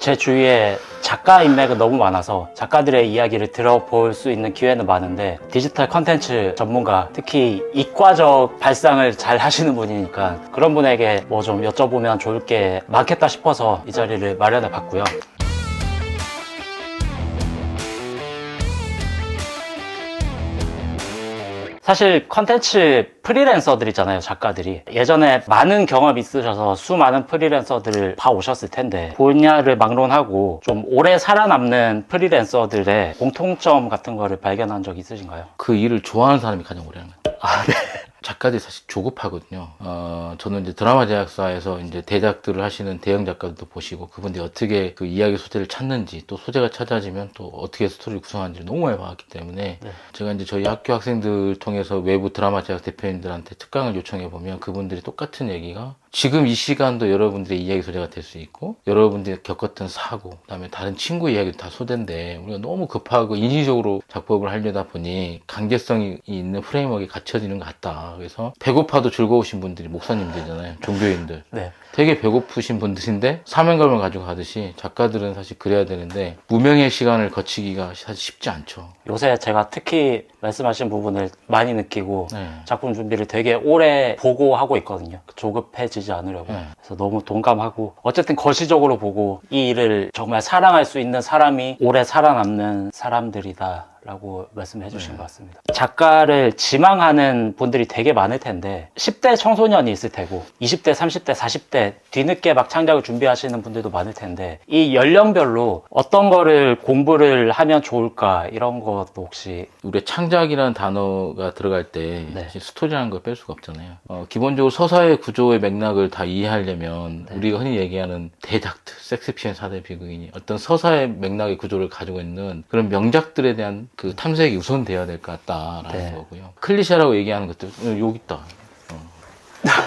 제 주위에 작가 인맥은 너무 많아서 작가들의 이야기를 들어볼 수 있는 기회는 많은데 디지털 컨텐츠 전문가, 특히 이과적 발상을 잘 하시는 분이니까 그런 분에게 뭐 좀 여쭤보면 좋을 게 많겠다 싶어서 이 자리를 마련해 봤고요. 사실 컨텐츠 프리랜서들이잖아요, 작가들이. 예전에 많은 경험이 있으셔서 수많은 프리랜서들을 봐오셨을 텐데 분야를 막론하고 좀 오래 살아남는 프리랜서들의 공통점 같은 거를 발견한 적 있으신가요? 그 일을 좋아하는 사람이 가장 오래 하는 거예요. 아, 네. 작가들이 사실 조급하거든요. 저는 이제 드라마 제작사에서 이제 대작들을 하시는 대형 작가들도 보시고 그분들이 어떻게 그 이야기 소재를 찾는지 또 소재가 찾아지면 또 어떻게 스토리를 구성하는지를 너무 많이 봤기 때문에 네. 제가 이제 저희 학교 학생들 통해서 외부 드라마 제작 대표님들한테 특강을 요청해 보면 그분들이 똑같은 얘기가 지금 이 시간도 여러분들의 이야기 소재가 될 수 있고 여러분들이 겪었던 사고 그다음에 다른 친구 이야기도 다 소재인데 우리가 너무 급하고 인위적으로 작법을 하려다 보니 강제성이 있는 프레임워크에 갇혀지는 것 같다. 그래서 배고파도 즐거우신 분들이 목사님들이잖아요. 종교인들. 네. 되게 배고프신 분들인데 사명감을 가지고 가듯이 작가들은 사실 그래야 되는데 무명의 시간을 거치기가 사실 쉽지 않죠. 요새 제가 특히 말씀하신 부분을 많이 느끼고 네. 작품 준비를 되게 오래 보고 하고 있거든요. 조급해지지 않으려고. 네. 그래서 너무 동감하고 어쨌든 거시적으로 보고 이 일을 정말 사랑할 수 있는 사람이 오래 살아남는 사람들이다 라고 말씀해 주신 것 같습니다. 작가를 지망하는 분들이 되게 많을 텐데 10대 청소년이 있을 테고 20대, 30대, 40대 뒤늦게 막 창작을 준비하시는 분들도 많을 텐데 이 연령별로 어떤 거를 공부를 하면 좋을까 이런 것도 혹시 우리가 창작이라는 단어가 들어갈 때 네. 사실 스토리라는 걸 뺄 수가 없잖아요. 기본적으로 서사의 구조의 맥락을 다 이해하려면 네. 우리가 흔히 얘기하는 대작들, 섹스피엔 4대 비극이니 어떤 서사의 맥락의 구조를 가지고 있는 그런 명작들에 대한 그 탐색이 우선돼야 될 것 같다라는 네. 거고요. 클리셰라고 얘기하는 것들 여기 있다.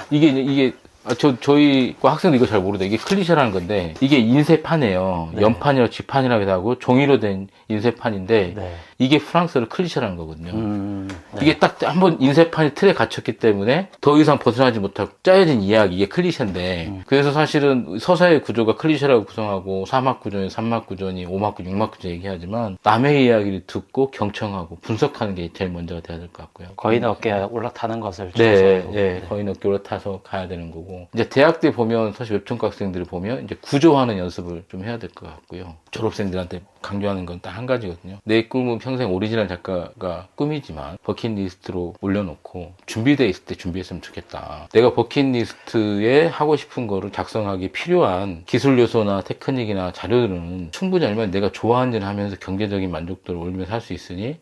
이게 저희 학생도 이거 잘 모르다. 이게 클리셰라는 건데 이게 인쇄판이에요. 네. 연판이라 쥐판이라고 하고 종이로 된 인쇄판인데 네. 이게 프랑스어로 클리셰라는 거거든요. 네. 이게 딱 한번 인쇄판이 틀에 갇혔기 때문에 더 이상 벗어나지 못하고 짜여진 이야기, 이게 클리셰인데 그래서 사실은 서사의 구조가 클리셰라고 구성하고 3막 구조니 3막 구조니 5막 구조, 6막 구조 얘기하지만 남의 이야기를 듣고 경청하고 분석하는 게 제일 먼저가 돼야 될 것 같고요. 거인의 어깨에 올라타는 것을 네, 주셔서 네, 거의 늦게 올라타서 가야 되는 거고 이제 대학 때 보면 사실 웹툰과 학생들을 보면 이제 구조하는 연습을 좀 해야 될 것 같고요. 졸업생들한테 강조하는 건 딱 한 가지거든요. 내 꿈은 평생 오리지널 작가가 꿈이지만 버킷리스트로 올려놓고 준비돼 있을 때 준비했으면 좋겠다. 내가 버킷리스트에 하고 싶은 거를 작성하기 필요한 기술 요소나 테크닉이나 자료들은 충분히 알면 내가 좋아하는 일을 하면서 경제적인 만족도를 올리면서 할 수 있으니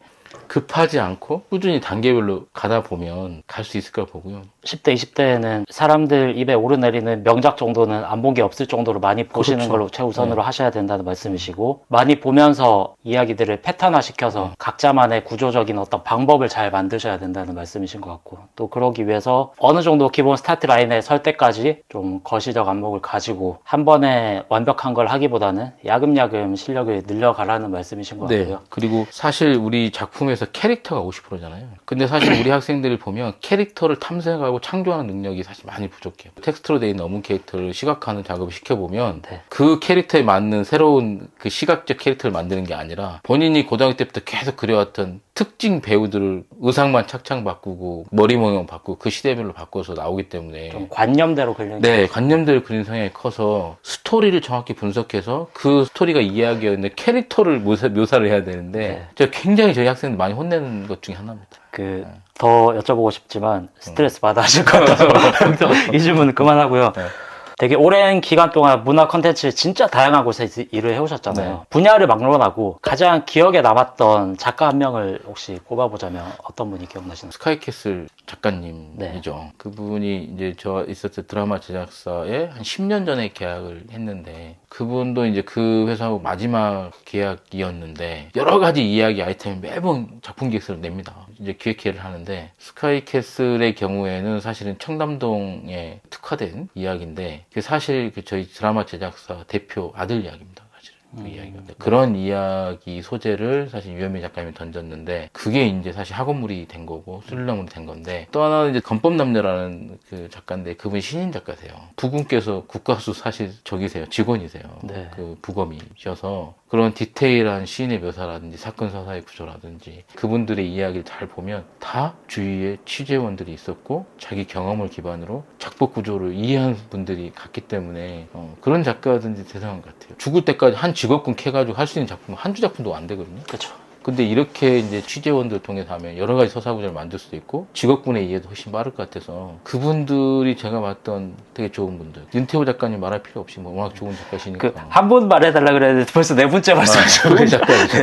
급하지 않고 꾸준히 단계별로 가다 보면 갈 수 있을 걸 보고요. 10대, 20대에는 사람들 입에 오르내리는 명작 정도는 안 본 게 없을 정도로 많이 보시는 그렇죠. 걸로 최우선으로 하셔야 된다는 말씀이시고 많이 보면서 이야기들을 패턴화시켜서 각자만의 구조적인 어떤 방법을 잘 만드셔야 된다는 말씀이신 것 같고 또 그러기 위해서 어느 정도 기본 스타트 라인에 설 때까지 좀 거시적 안목을 가지고 한 번에 완벽한 걸 하기보다는 야금야금 실력을 늘려가라는 말씀이신 것 같고요. 그리고 사실 우리 작품에서 캐릭터가 50%잖아요. 근데 사실 우리 학생들을 보면 캐릭터를 탐색하고 창조하는 능력이 사실 많이 부족해요. 텍스트로 되어 있는 어문 캐릭터를 시각화하는 작업을 시켜보면 네. 그 캐릭터에 맞는 새로운 그 시각적 캐릭터를 만드는 게 아니라 본인이 고등학교 때부터 계속 그려왔던 특징 배우들을 의상만 착착 바꾸고 머리 모양 바꾸고 그 시대별로 바꿔서 나오기 때문에 좀 관념대로 그려있는 네, 관념대로 그리는 성향이 커서 스토리를 정확히 분석해서 그 스토리가 이야기하고 있는 캐릭터를 묘사를 해야 되는데 네. 제가 굉장히 저희 학생들 많이 혼내는 것 중에 하나입니다. 더 여쭤보고 싶지만 스트레스 받아 하실 것 같아서 이 질문은 그만하고요. 네. 되게 오랜 기간 동안 문화 콘텐츠 진짜 다양한 곳에서 일을 해오셨잖아요. 네. 분야를 막론하고 가장 기억에 남았던 작가 한 명을 혹시 꼽아보자면 어떤 분이 기억나시나요? 스카이캐슬 작가님이죠. 그분이 이제 저 있었던 드라마 제작사에 한 10년 전에 계약을 했는데 그분도 이제 그 회사하고 마지막 계약이었는데 여러 가지 이야기 아이템을 매번 작품 기획서를 냅니다. 이제 기획회를 하는데 스카이캐슬의 경우에는 사실은 청담동에 특화된 이야기인데 그 사실 그 저희 드라마 제작사 대표 아들 이야기입니다. 사실은. 그 이야기가. 그런 이야기 소재를 사실 유현미 작가님이 던졌는데 그게 이제 사실 학원물이 된 거고 스릴러물이 된 건데 또 하나는 이제 건법남녀라는 그 작가인데 그분이 신인 작가세요. 부군께서 국가수 사실 저기세요. 직원이세요. 네. 그 부검이셔서 그런 디테일한 시인의 묘사라든지 사건 사사의 구조라든지 그분들의 이야기를 잘 보면 다 주위에 취재원들이 있었고 자기 경험을 기반으로 작법 구조를 이해한 분들이 갔기 때문에 그런 작가든지 대단한 것 같아요. 죽을 때까지 한 직업군 캐가지고 할 수 있는 작품 한 주 작품도 안 되거든요. 그렇죠. 근데 이렇게 이제 취재원들 통해서 하면 여러 가지 서사구조를 만들 수도 있고 직업군의 이해도 훨씬 빠를 것 같아서 그분들이 제가 봤던 되게 좋은 분들. 윤태호 작가님 말할 필요 없이 뭐 워낙 좋은 작가시니까. 한 분 말해달라 그랬는데 벌써 네 분째 말씀하시고 좋은 작가이죠.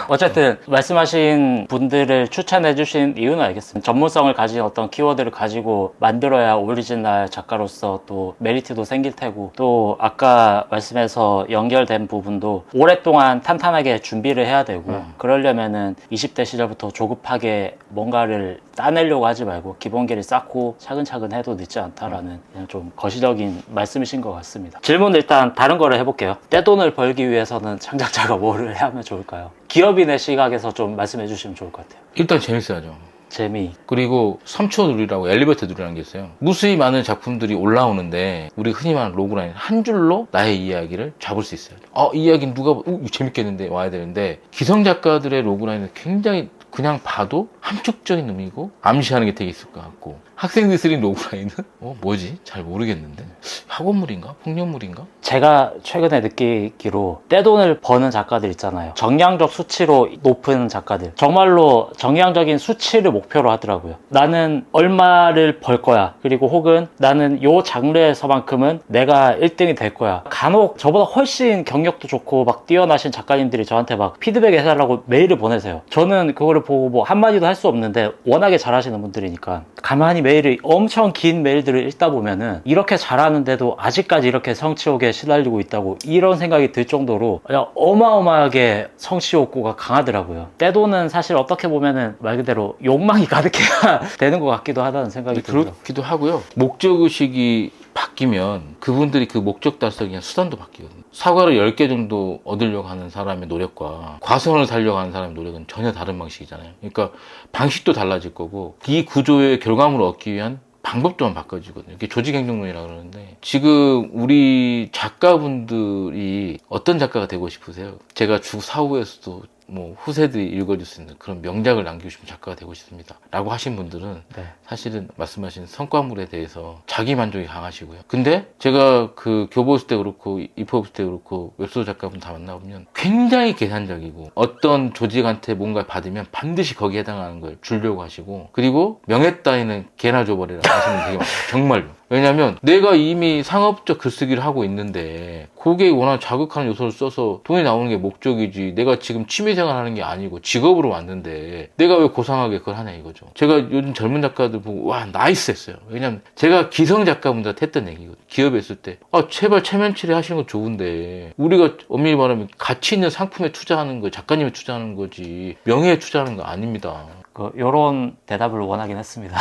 어쨌든 말씀하신 분들을 추천해 주신 이유는 알겠습니다. 전문성을 가진 어떤 키워드를 가지고 만들어야 오리지널 작가로서 또 메리트도 생길 테고 또 아까 말씀해서 연결된 부분도 오랫동안 탄탄하게 준비를 해야 되고 그러려면은 20대 시절부터 조급하게 뭔가를 따내려고 하지 말고 기본기를 쌓고 차근차근 해도 늦지 않다라는 그냥 좀 거시적인 말씀이신 것 같습니다. 질문 일단 다른 거를 해볼게요. 떼돈을 벌기 위해서는 창작자가 뭐를 해야 하면 좋을까요? 기업인의 시각에서 좀 말씀해 주시면 좋을 것 같아요. 일단 재밌어야죠. 재미. 그리고 3초 누리라고 엘리베이터 누리라는 게 있어요. 무수히 많은 작품들이 올라오는데 우리 흔히 말하는 로그라인 한 줄로 나의 이야기를 잡을 수 있어요. 이 이야기는 누가 이거 재밌겠는데 와야 되는데 기성 작가들의 로그라인은 굉장히 그냥 봐도 함축적인 의미고 암시하는 게 되게 있을 것 같고 학생들이 쓰는 로그라인은 뭐지? 잘 모르겠는데 학원물인가? 폭력물인가? 제가 최근에 느끼기로 떼돈을 버는 작가들 있잖아요. 정량적 수치로 높은 작가들. 정말로 정량적인 수치를 목표로 하더라고요. 나는 얼마를 벌 거야. 그리고 혹은 나는 요 장르에서만큼은 내가 1등이 될 거야. 간혹 저보다 훨씬 경력도 좋고 막 뛰어나신 작가님들이 저한테 막 피드백 해달라고 메일을 보내세요. 저는 그거를 보고 뭐 한마디도 할 수 없는데 워낙에 잘하시는 분들이니까 가만히 메일을 엄청 긴 메일들을 읽다 보면은 이렇게 잘하는데도 아직까지 이렇게 성취욕에 시달리고 있다고 이런 생각이 들 정도로 그냥 어마어마하게 성취 욕구가 강하더라고요. 떼돈은 사실 어떻게 보면은 말 그대로 욕망이 가득해야 되는 것 같기도 하다는 생각이 들어요. 그렇기도 하고요. 목적의식이 바뀌면 그분들이 그 목적 달성이 그냥 수단도 바뀌거든요. 사과를 10개 정도 얻으려고 하는 사람의 노력과 과수원을 살려고 하는 사람의 노력은 전혀 다른 방식이잖아요. 그러니까 방식도 달라질 거고 이 구조의 결과물을 얻기 위한 방법 또한 바꿔지거든요. 이게 조직행동론이라고 그러는데 지금 우리 작가분들이 어떤 작가가 되고 싶으세요? 제가 주 사후에서도 뭐 후세들이 읽어줄 수 있는 그런 명작을 남기고 싶은 작가가 되고 싶습니다 라고 하신 분들은 사실은 말씀하신 성과물에 대해서 자기 만족이 강하시고요. 근데 제가 그 교보스 때 그렇고 이퍼브스 때 그렇고 웹소설 작가분 다 만나보면 굉장히 계산적이고 어떤 조직한테 뭔가 받으면 반드시 거기에 해당하는 걸 주려고 하시고 그리고 명예 따위는 개나 줘버리라 하시는 분 되게 많아요. 정말로. 왜냐면 내가 이미 상업적 글쓰기를 하고 있는데 그게 워낙 자극하는 요소를 써서 돈이 나오는 게 목적이지 내가 지금 취미생활 하는 게 아니고 직업으로 왔는데 내가 왜 고상하게 그걸 하냐 이거죠. 제가 요즘 젊은 작가들 보고 와 나이스 했어요. 왜냐면 제가 기성 작가분들한테 했던 얘기거든요. 기업에 있을 때 제발 체면치레 하시는 건 좋은데 우리가 엄밀히 말하면 가치 있는 상품에 투자하는 거 작가님이 투자하는 거지 명예에 투자하는 거 아닙니다. 요런 대답을 원하긴 했습니다.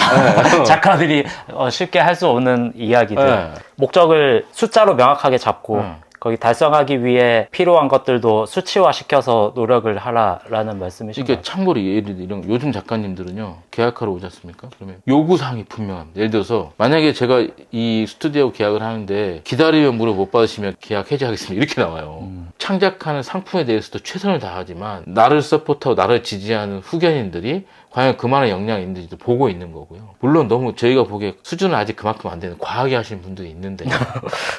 작가들이 쉽게 할 수 없는 이야기들. 목적을 숫자로 명확하게 잡고 거기 달성하기 위해 필요한 것들도 수치화시켜서 노력을 하라라는 말씀이신가요? 그러니까 참고로 예를 들어 이런 요즘 작가님들은요 계약하러 오지 않습니까? 그러면 요구사항이 분명합니다. 예를 들어서 만약에 제가 이 스튜디오 계약을 하는데 기다리면 무료 못 받으시면 계약 해지하겠습니다 이렇게 나와요. 창작하는 상품에 대해서도 최선을 다하지만 나를 서포트하고 나를 지지하는 후견인들이 과연 그만한 역량이 있는지도 보고 있는 거고요. 물론 너무 저희가 보기에 수준은 아직 그만큼 안 되는 과하게 하시는 분들이 있는데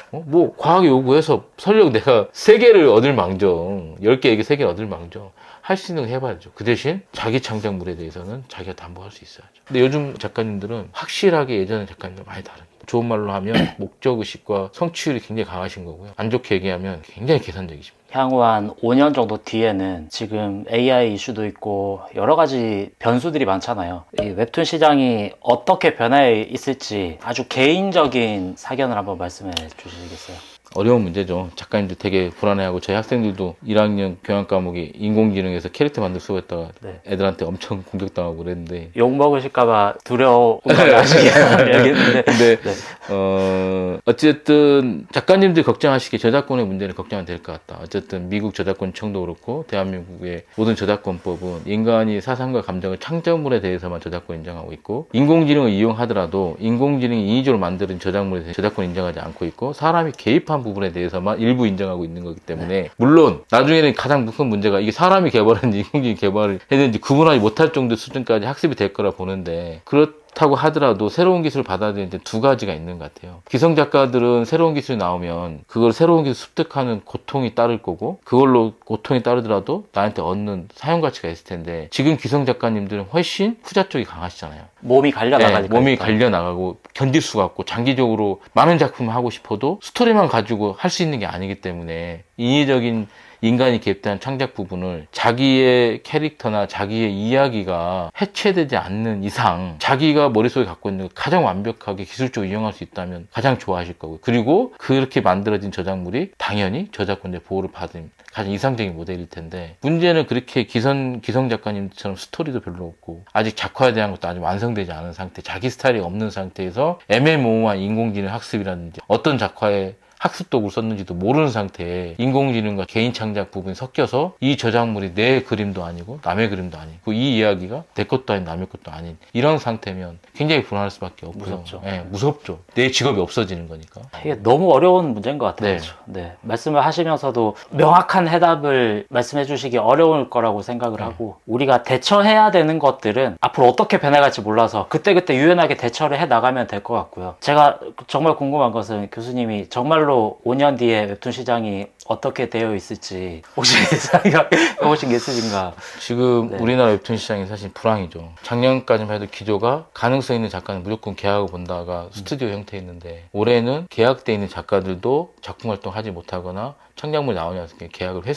뭐 과하게 요구해서 설령 내가 3개를 얻을 망정 10개에게 3개를 얻을 망정 할 수 있는 거 해봐야죠. 그 대신 자기 창작물에 대해서는 자기가 담보할 수 있어야죠. 근데 요즘 작가님들은 확실하게 예전의 작가님과 많이 다릅니다. 좋은 말로 하면 목적의식과 성취율이 굉장히 강하신 거고요. 안 좋게 얘기하면 굉장히 계산적이십니다. 향후 한 5년 정도 뒤에는 지금 AI 이슈도 있고 여러 가지 변수들이 많잖아요. 이 웹툰 시장이 어떻게 변해 있을지 아주 개인적인 사견을 한번 말씀해 주시겠어요? 어려운 문제죠. 작가님들 되게 불안해하고 저희 학생들도 1학년 교양 과목이 인공지능에서 캐릭터 만들 수업했다가 네. 애들한테 엄청 공격당하고 그랬는데 욕 먹으실까봐 두려운 거 아시겠는데. 근데 네. 어쨌든 작가님들 걱정하시기에 저작권의 문제는 걱정 안 될 것 같다. 어쨌든 미국 저작권청도 그렇고 대한민국의 모든 저작권법은 인간이 사상과 감정을 창작물에 대해서만 저작권 인정하고 있고 인공지능을 이용하더라도 인공지능이 인위적으로 만드는 저작물에 대해 저작권 인정하지 않고 있고 사람이 개입한 부분에 대해서만 일부 인정하고 있는 거기 때문에 물론 나중에는 가장 큰 문제가 이게 사람이 개발했는지 인공지능이 개발을 했는지 구분하지 못할 정도 수준까지 학습이 될 거라 보는데 그렇다고 하더라도 새로운 기술을 받아들이는 데 두 가지가 있는 것 같아요. 기성 작가들은 새로운 기술이 나오면 그걸 새로운 기술 습득하는 고통이 따를 거고 그걸로 고통이 따르더라도 나한테 얻는 사용 가치가 있을 텐데 지금 기성 작가님들은 훨씬 후자 쪽이 강하시잖아요. 몸이 갈려나가니까. 몸이 갈려나가고 견딜 수가 없고 장기적으로 많은 작품을 하고 싶어도 스토리만 가지고 할 수 있는 게 아니기 때문에 인위적인 인간이 개입된 창작 부분을 자기의 캐릭터나 자기의 이야기가 해체되지 않는 이상 자기가 머릿속에 갖고 있는 걸 가장 완벽하게 기술적으로 이용할 수 있다면 가장 좋아하실 거고요. 그리고 그렇게 만들어진 저작물이 당연히 저작권자 보호를 받은 가장 이상적인 모델일 텐데 문제는 그렇게 기성 작가님처럼 스토리도 별로 없고 아직 작화에 대한 것도 아직 완성되지 않은 상태 자기 스타일이 없는 상태에서 애매모호한 인공지능 학습이라든지 어떤 작화에 학습 도구를 썼는지도 모르는 상태에 인공지능과 개인 창작 부분이 섞여서 이 저작물이 내 그림도 아니고 남의 그림도 아니고 이 이야기가 내 것도 아닌 남의 것도 아닌 이런 상태면 굉장히 불안할 수밖에 없고요. 무섭죠. 네, 무섭죠. 내 직업이 없어지는 거니까. 이게 너무 어려운 문제인 것 같아요. 네. 그렇죠? 네. 말씀을 하시면서도 명확한 해답을 말씀해 주시기 어려울 거라고 생각을 하고 우리가 대처해야 되는 것들은 앞으로 어떻게 변해갈지 몰라서 그때그때 유연하게 대처를 해 나가면 될 것 같고요. 제가 정말 궁금한 것은 교수님이 정말로 5년 뒤에 웹툰 시장이 어떻게 되어 있을지 혹시 생각해 보신 게 있으신가? 지금 네. 우리나라 웹툰 시장이 사실 불황이죠. 작년까지만 해도 기조가 가능성 있는 작가는 무조건 계약을 본다가 스튜디오 형태였는데 올해는 계약돼 있는 작가들도 작품 활동하지 못하거나 창작물이 나오지 않습니까? 계약금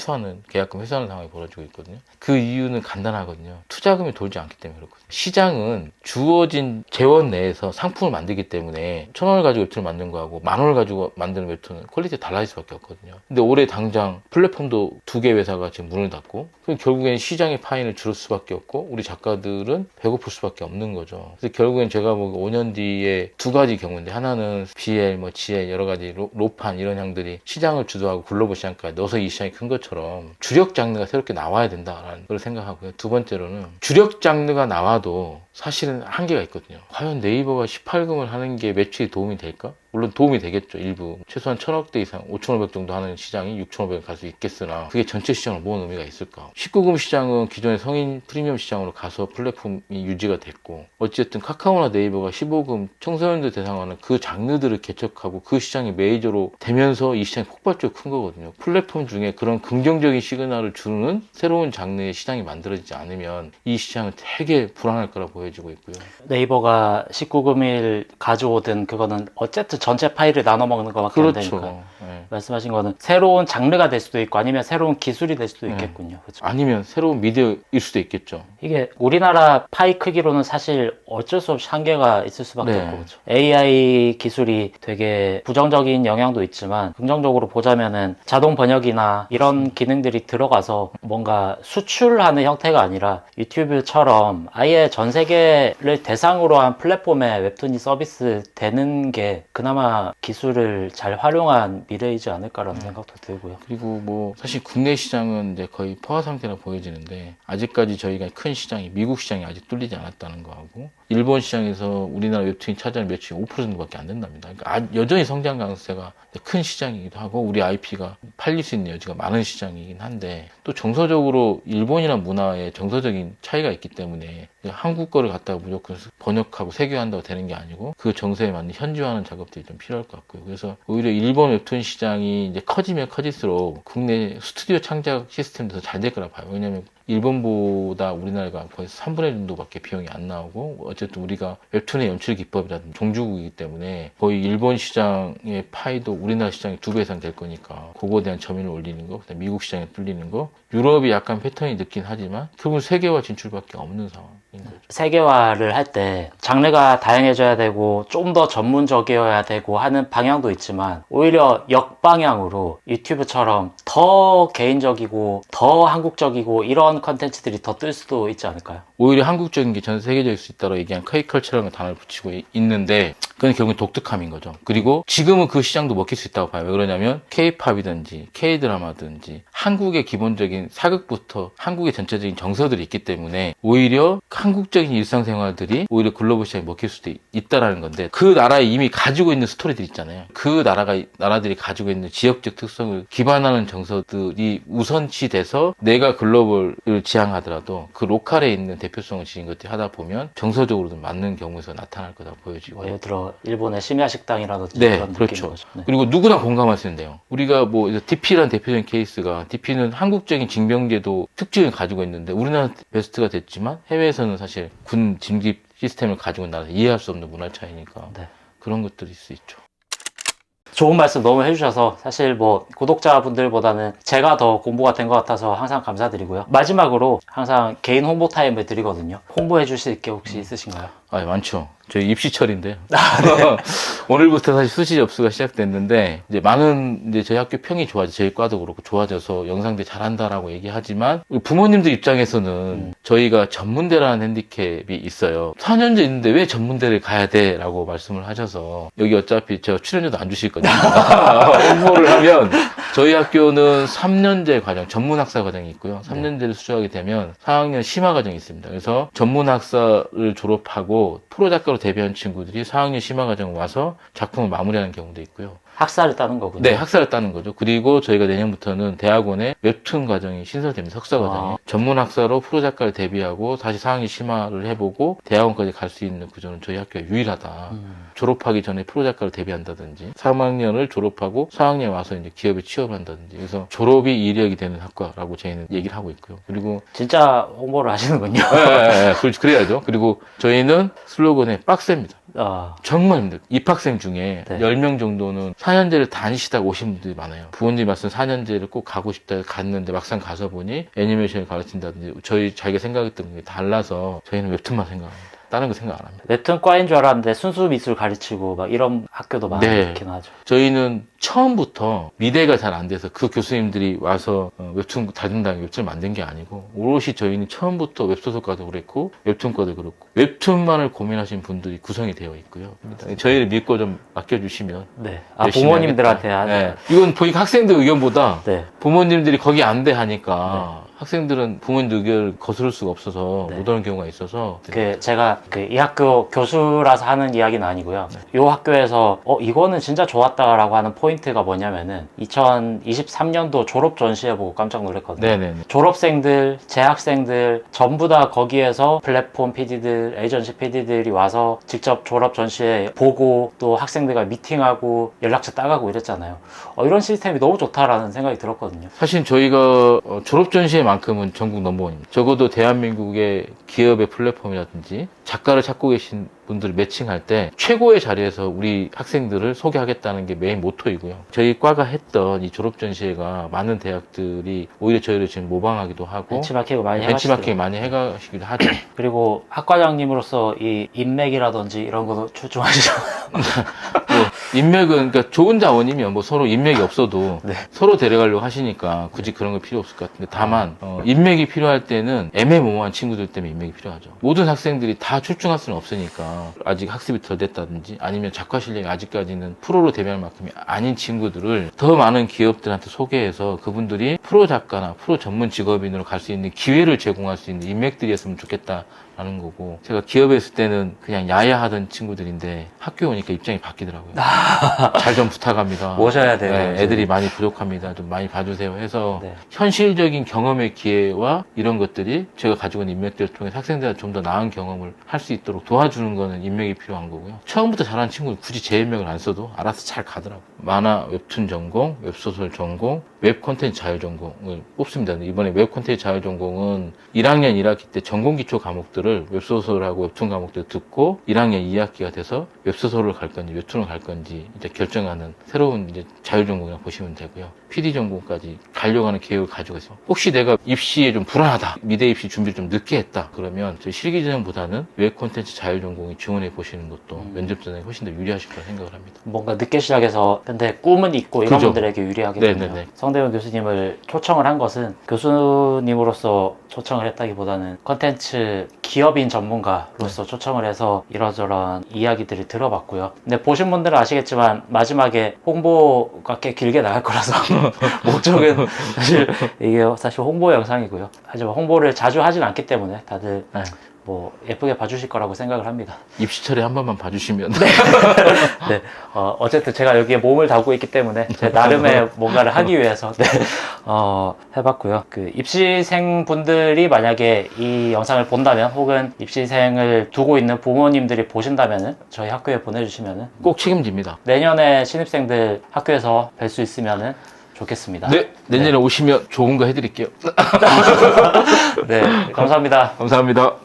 회수하는 상황이 벌어지고 있거든요. 그 이유는 간단하거든요. 투자금이 돌지 않기 때문에 그렇거든요. 시장은 주어진 재원 내에서 상품을 만들기 때문에 1,000원을 가지고 웹툰을 만든 거하고 10,000원을 가지고 만드는 웹툰은 퀄리티가 달라질 수밖에 없거든요. 근데 올해 당장 플랫폼도 2개 회사가 지금 문을 닫고 그럼 결국엔 시장의 파이는 줄을 수밖에 없고 우리 작가들은 배고플 수밖에 없는 거죠. 그래서 결국엔 제가 보기 5년 뒤에 두 가지 경우인데 하나는 BL, GL 여러 가지 로판 이런 향들이 시장을 주도하고 글로벌 시장까지 넣어서 이 시장이 큰 것처럼 주력 장르가 새롭게 나와야 된다라는 걸 생각하고요. 두 번째로는 주력 장르가 나와도 사실은 한계가 있거든요. 과연 네이버가 18금을 하는 게 매출에 도움이 될까? 물론 도움이 되겠죠. 일부 최소한 1,000억대 이상 5,500 정도 하는 시장이 6,500에 갈 수 있겠으나 그게 전체 시장을 모은 의미가 있을까? 19금 시장은 기존의 성인 프리미엄 시장으로 가서 플랫폼이 유지가 됐고 어쨌든 카카오나 네이버가 15금 청소년들 대상화하는 그 장르들을 개척하고 그 시장이 메이저로 되면서 이 시장이 폭발적으로 큰 거거든요. 플랫폼 중에 그런 긍정적인 시그널을 주는 새로운 장르의 시장이 만들어지지 않으면 이 시장은 되게 불안할 거라 보여지고 있고요. 네이버가 19금일 가져오든 그거는 어쨌든 전체 파일을 나눠 먹는 것밖에 안 되니까. 그렇죠. 네. 말씀하신 거는 새로운 장르가 될 수도 있고 아니면 새로운 기술이 될 수도 있겠군요. 그렇죠? 아니면 새로운 미디어일 수도 있겠죠. 이게 우리나라 파이 크기로는 사실 어쩔 수 없이 한계가 있을 수밖에 네. 없고 그렇죠? AI 기술이 되게 부정적인 영향도 있지만 긍정적으로 보자면은 자동 번역이나 이런 기능들이 들어가서 뭔가 수출하는 형태가 아니라 유튜브처럼 아예 전 세계를 대상으로 한 플랫폼에 웹툰이 서비스 되는 게 그나마 기술을 잘 활용한 미래이지 않을까라는 생각도 들고요. 그리고 뭐 사실 국내 시장은 이제 거의 포화 상태라 보여지는데 아직까지 저희가 큰 시장이 미국 시장이 아직 뚫리지 않았다는 거하고 일본 시장에서 우리나라 웹툰이 차지하는 매출이 5% 정도밖에 안 된답니다. 그러니까 여전히 성장 가능성가 큰 시장이기도 하고 우리 IP가 팔릴 수 있는 여지가 많은 시장이긴 한데 또 정서적으로 일본이란 문화에 정서적인 차이가 있기 때문에 한국 거를 갖다가 무조건 번역하고 세계화한다고 되는 게 아니고 그 정서에 맞는 현지화하는 작업들이 좀 필요할 것 같고요. 그래서 오히려 일본 웹툰 시장이 이제 커지면 커질수록 국내 스튜디오 창작 시스템도 더 잘 될 거라 봐요. 왜냐하면 일본보다 우리나라가 거의 3분의 1 정도밖에 비용이 안 나오고 어쨌든 우리가 웹툰의 연출 기법이라든지 종주국이기 때문에 거의 일본 시장의 파이도 우리나라 시장의 2배 이상 될 거니까 그거에 대한 점유율을 올리는 거, 그다음에 미국 시장에 뚫리는 거, 유럽이 약간 패턴이 늦긴 하지만 결국은 세계화 진출밖에 없는 상황인 거죠. 세계화를 할 때 장르가 다양해져야 되고 좀 더 전문적이어야 되고 하는 방향도 있지만 오히려 역방향으로 유튜브처럼 더 개인적이고 더 한국적이고 이런 컨텐츠들이 더 뜰 수도 있지 않을까요? 오히려 한국적인 게 전 세계적일 수 있다고 얘기한 K컬처라는 단어를 붙이고 있는데 그건 결국은 독특함인 거죠. 그리고 지금은 그 시장도 먹힐 수 있다고 봐요. 왜 그러냐면 K-팝이든지 K-드라마든지 한국의 기본적인 사극부터 한국의 전체적인 정서들이 있기 때문에 오히려 한국적인 일상생활들이 오히려 글로벌 시장에 먹힐 수도 있다라는 건데 그 나라에 이미 가지고 있는 스토리들 있잖아요. 그 나라들이 가지고 있는 지역적 특성을 기반하는 정서들이 우선시 돼서 내가 글로벌을 지향하더라도 그 로컬에 있는 대표성을 지닌 것들이 하다 보면 정서적으로도 맞는 경우에서 나타날 거다 보여지고. 예를 들어 일본의 심야 식당이라든지 네, 그런 그렇죠. 느낌인 거죠. 네. 그리고 누구나 공감할 수 있는데요. 우리가 뭐 DP라는 대표적인 케이스가 DP는 한국적인 징병제도 특징을 가지고 있는데 우리나라 베스트가 됐지만 해외에서는 사실 군 징집 시스템을 가지고 나서 이해할 수 없는 문화 차이니까 네. 그런 것들이 있을 수 있죠. 좋은 말씀 너무 해주셔서 사실 뭐 구독자분들보다는 제가 더 공부가 된 것 같아서 항상 감사드리고요. 마지막으로 항상 개인 홍보 타임을 드리거든요. 홍보해 주실 게 혹시 있으신가요? 아, 많죠. 저희 입시철인데요. 오늘부터 사실 수시 접수가 시작됐는데 이제 많은 이제 저희 학교 평이 좋아져, 저희 과도 그렇고 좋아져서 영상대 잘한다라고 얘기하지만 부모님들 입장에서는 저희가 전문대라는 핸디캡이 있어요. 4년제 있는데 왜 전문대를 가야 돼?라고 말씀을 하셔서 여기 어차피 제가 출연료도 안 주실 거니까 홍보를 하면 저희 학교는 3년제 과정, 전문학사 과정이 있고요. 3년제를 수료하게 되면 4학년 심화 과정이 있습니다. 그래서 전문학사를 졸업하고 프로작가로 데뷔한 친구들이 4학년 심화 과정 와서 작품을 마무리하는 경우도 있고요. 학사를 따는 거군요. 네, 학사를 따는 거죠. 그리고 저희가 내년부터는 대학원에 웹툰 과정이 신설됩니다. 석사 과정이. 전문 학사로 프로작가를 데뷔하고 다시 4학년 심화를 해보고 대학원까지 갈 수 있는 구조는 저희 학교가 유일하다. 졸업하기 전에 프로작가를 데뷔한다든지 3학년을 졸업하고 4학년 와서 이제 기업에 취업을 한다든지 그래서 졸업이 이력이 되는 학과라고 저희는 얘기를 하고 있고요. 그리고 진짜 홍보를 하시는군요. 그래야죠. 그리고 저희는 슬로건에 빡셉니다. 아, 정말 힘들어요. 입학생 중에 네. 10명 정도는 4년제를 다니시다가 오신 분들이 많아요. 부모님 말씀 4년제를 꼭 가고 싶다 갔는데 막상 가서 보니 애니메이션을 가르친다든지 자기가 생각했던 게 달라서 저희는 웹툰만 생각합니다. 다른 거 생각 안 합니다. 웹툰과인 줄 알았는데 순수 미술 가르치고 막 이런 학교도 네. 많긴 하죠. 저희는 처음부터 미대가 잘 안 돼서 그 교수님들이 와서 웹툰 다른다는 웹툰을 만든 게 아니고 오롯이 저희는 처음부터 웹소설과도 그랬고 웹툰과도 그렇고 웹툰만을 고민하신 분들이 구성이 되어 있고요. 저희를 믿고 좀 맡겨주시면 네. 아, 열심히 부모님들한테 하겠다. 하는. 네. 이건 보니까 학생들 의견보다 네. 부모님들이 거기 안 돼 하니까 학생들은 부모님들 의견을 거스를 수가 없어서 네. 못 오는 경우가 있어서 제가 이 학교 교수라서 하는 이야기는 아니고요. 이 학교에서 이거는 진짜 좋았다라고 하는 포인트가 뭐냐면은 2023년도 졸업 전시회 보고 깜짝 놀랐거든요. 네네네. 졸업생들, 재학생들 전부 다 거기에서 플랫폼 PD들, 에이전시 PD들이 와서 직접 졸업 전시회 보고 또 학생들과 미팅하고 연락처 따가고 이랬잖아요. 이런 시스템이 너무 좋다라는 생각이 들었거든요. 사실 저희가 졸업 전시회만큼은 전국 넘버원입니다. 적어도 대한민국의 기업의 플랫폼이라든지 작가를 찾고 계신 분들을 매칭할 때 최고의 자리에서 우리 학생들을 소개하겠다는 게 메인 모토이고요. 저희 과가 했던 이 졸업 전시회가 많은 대학들이 오히려 저희를 지금 모방하기도 하고 벤치마킹을 많이 벤치마킹 해가시더라고요. 많이 해가시기도 하죠. 그리고 학과장님으로서 이 인맥이라든지 이런 것도 출중하시잖아요. 인맥은 그러니까 좋은 자원이면 뭐 서로 인맥이 없어도 네. 서로 데려가려고 하시니까 굳이 그런 거 필요 없을 것 같은데 다만 인맥이 필요할 때는 애매모호한 친구들 때문에 인맥이 필요하죠. 모든 학생들이 다 출중할 수는 없으니까 아직 학습이 덜 됐다든지 아니면 작가 실력이 아직까지는 프로로 데뷔할 만큼이 아닌 친구들을 더 많은 기업들한테 소개해서 그분들이 프로 작가나 프로 전문 직업인으로 갈 수 있는 기회를 제공할 수 있는 인맥들이었으면 좋겠다. 라는 거고 제가 기업에 있을 때는 그냥 야야하던 친구들인데 학교에 오니까 입장이 바뀌더라고요. 잘 좀 부탁합니다. 모셔야 돼요. 네, 애들이 많이 부족합니다. 좀 많이 봐주세요 해서 네. 현실적인 경험의 기회와 이런 것들이 제가 가지고 있는 인맥들을 통해 학생들한테 좀 더 나은 경험을 할 수 있도록 도와주는 거는 인맥이 필요한 거고요. 처음부터 잘하는 친구는 굳이 제 인맥을 안 써도 알아서 잘 가더라고요. 만화, 웹툰 전공, 웹소설 전공, 웹 콘텐츠 자율전공을 뽑습니다. 이번에 웹 콘텐츠 자율전공은 1학년 1학기 때 전공 기초 과목들을 웹소설하고 웹툰 과목들을 듣고 1학년 2학기가 돼서 웹소설을 갈 건지 웹툰을 갈 건지 이제 결정하는 새로운 이제 자율전공이라고 보시면 되고요. PD 전공까지 가려고 하는 계획을 가지고 있어요. 혹시 내가 입시에 좀 불안하다, 미대 입시 준비를 좀 늦게 했다 그러면 저희 실기전형보다는 웹 콘텐츠 자율전공에 지원해 보시는 것도 면접전에 훨씬 더 유리하실 거라 생각을 합니다. 뭔가 늦게 시작해서 근데 꿈은 있고 이런 그죠. 분들에게 유리하겠군요. 네네네. 성대현 교수님을 초청을 한 것은 교수님으로서 초청을 했다기보다는 컨텐츠 기업인 전문가로서 초청을 해서 이러저런 이야기들을 들어봤고요. 근데 보신 분들은 아시겠지만 마지막에 홍보가 꽤 길게 나갈 거라서 목적은 사실 홍보 영상이고요. 하지만 홍보를 자주 하진 않기 때문에 다들 네. 뭐 예쁘게 봐주실 거라고 생각을 합니다. 입시 처리 한 번만 봐주시면 네, 어쨌든 제가 여기에 몸을 담고 있기 때문에 제 나름의 뭔가를 하기 위해서 해봤고요. 그 입시생 분들이 만약에 이 영상을 본다면 혹은 입시생을 두고 있는 부모님들이 보신다면은 저희 학교에 보내주시면은 꼭 책임집니다. 내년에 신입생들 학교에서 뵐 수 있으면은 좋겠습니다. 네, 내년에 오시면 좋은 거 해드릴게요. 네, 감사합니다. 감사합니다.